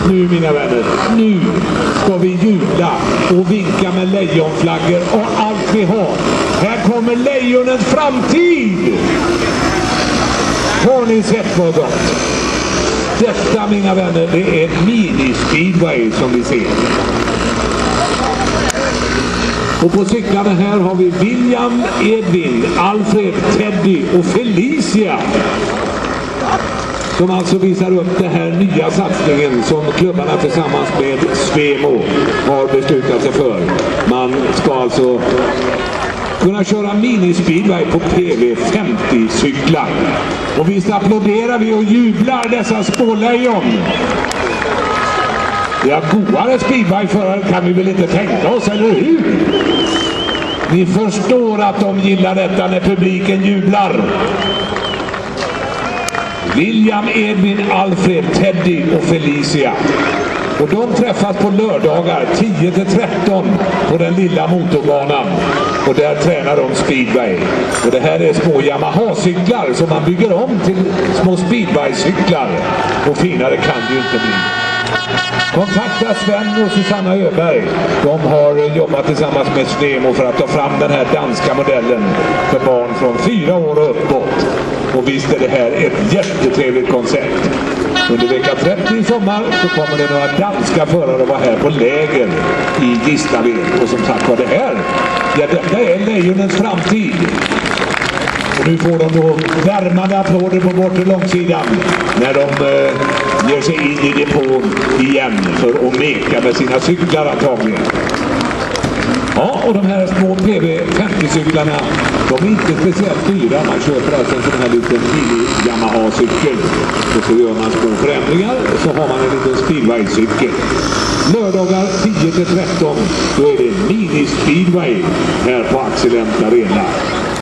Nu mina vänner, nu ska vi jubla och vinka med lejonflaggor och allt vi har. Här kommer lejonens framtid! Har ni sett vad gott? Detta mina vänner, det är mini-speedway som vi ser. Och på cyklarna här har vi William, Edvin, Alfred, Teddy och Felicia. Som alltså visar upp den här nya satsningen som klubbarna tillsammans med Svemo har beslutat sig för. Man ska alltså kunna köra mini-speedway på PV50-cyklar. Och visst applåderar vi och jublar dessa spålejon. Ja, godare speedwayförare kan vi väl inte tänka oss, eller hur? Ni förstår att de gillar detta när publiken jublar. William, Edvin, Alfred, Teddy och Felicia. Och de träffas på lördagar 10-13 på den lilla motorbanan. Och där tränar de speedway. Och det här är små Yamaha-cyklar som man bygger om till små speedway-cyklar. Och finare kan det ju inte bli. Kontakta Sven och Susanna Öberg. De har jobbat tillsammans med Svemo för att ta fram den här danska modellen för barn från 4 år och uppåt. Och visst är det här ett jättetrevligt koncept. Under vecka 30 i sommar så kommer det några danska förare att vara här på läger i Gislaved. Och som sagt var det här, ja detta är lejonens framtid. Och nu får de då värmande applåder på bortre långsidan när de ger sig in i depån igen för att meka med sina cyklar antagligen. Ja, och de här små PV50-cyklarna, de är inte speciellt dyra. Man köper alltså en sån här liten mini-Yamaha-cykel. Och så gör man små förändringar och så har man en liten speedway-cykel. Lördagar 10-13, då är det mini-speedway här på Axelent Arena.